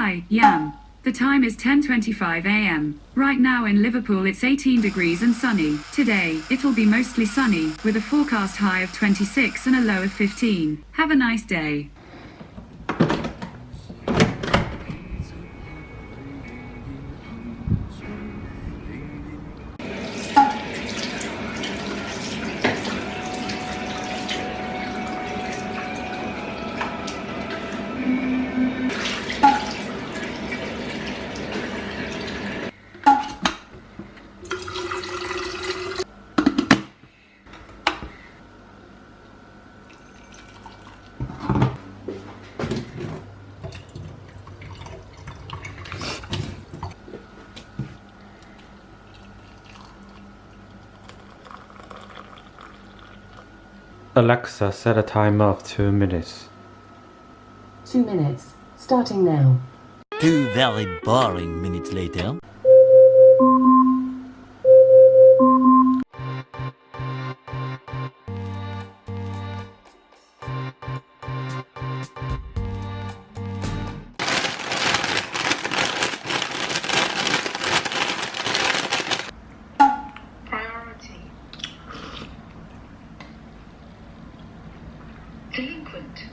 Hi, Yam. The time is 10:25 a.m. Right now in Liverpool it's 18 degrees and sunny. Today, it'll be mostly sunny, with a forecast high of 26 and a low of 15. Have a nice day. Alexa, set a timer of 2 minutes. 2 minutes, starting now. 2 very boring minutes later. Priority. Delinquent.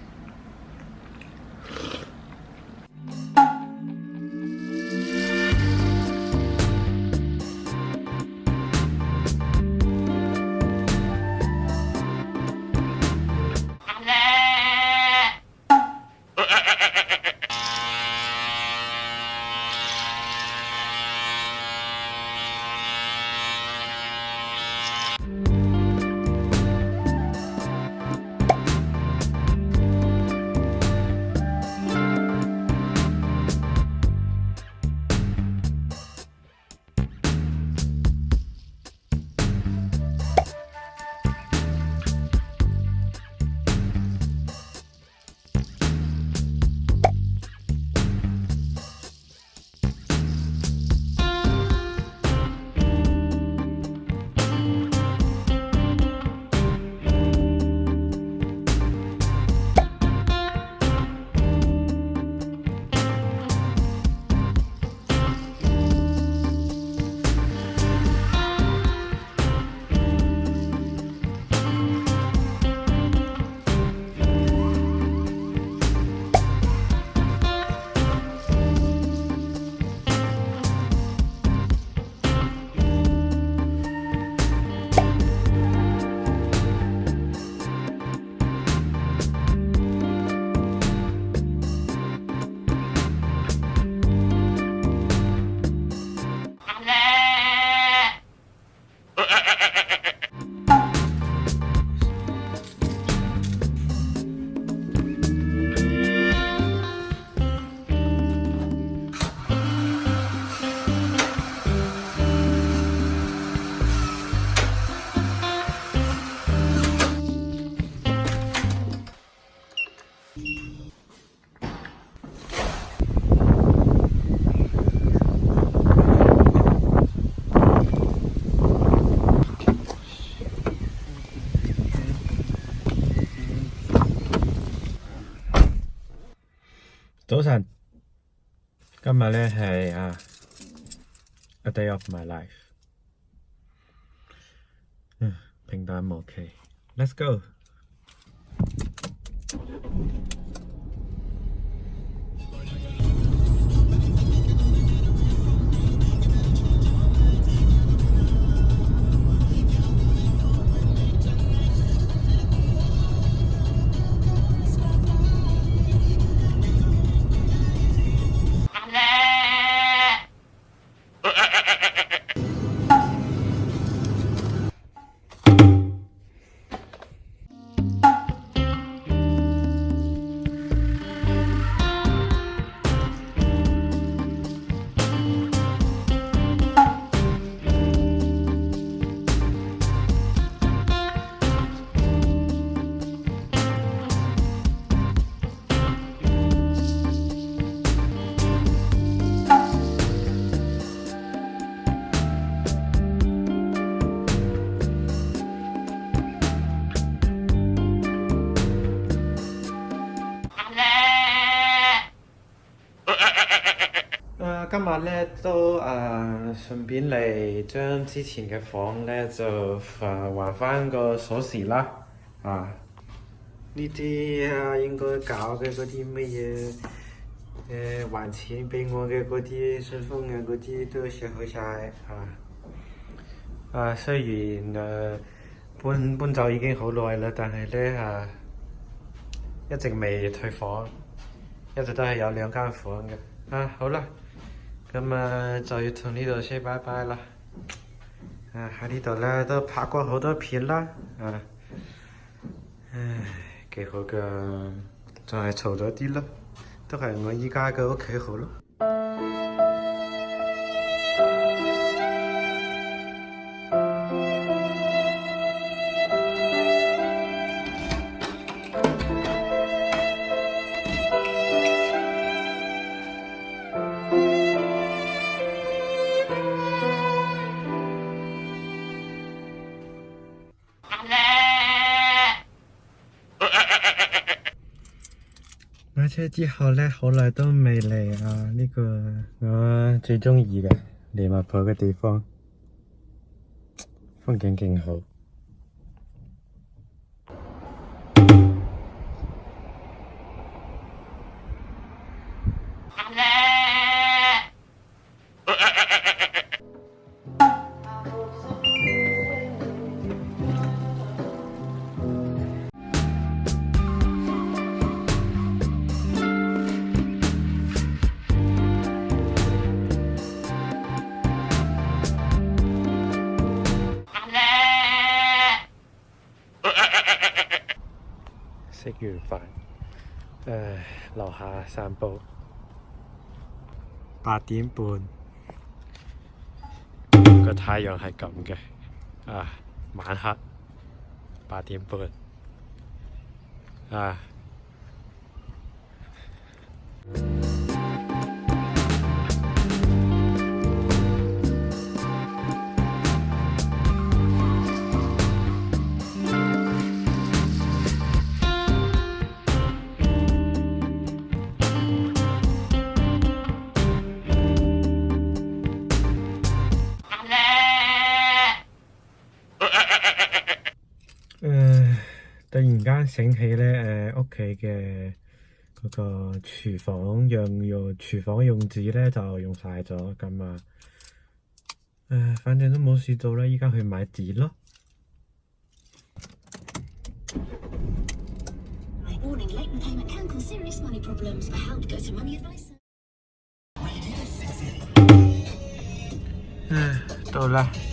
早晨，今日咧係a day of my life。平淡無奇。Let's go。今日咧都順便嚟將之前嘅房咧就還翻個鎖匙啦。呢啲應該搞嘅嗰啲乜嘢還錢俾我嘅嗰啲信封啊嗰啲都寫好晒雖然搬走已經好耐啦，但係咧一直未退房，一直都係有2間房嘅。好啦，咁就要同呢度 say 拜拜啦。喺呢度咧都拍過好多片啦。幾好㗎，就係嘈咗啲咯，都係我依家嘅屋企好咯。買車之後咧，好耐都未嚟呢個我最中意嘅利物浦嘅地方，風景勁好。食完飯，樓下散步，8點半，個太陽係咁嘅，晚黑8點半，突然間醒起咧，屋企嘅嗰個廚房用紙咧就用晒咗，咁反正都冇事做啦，依家去買紙咯。到啦〜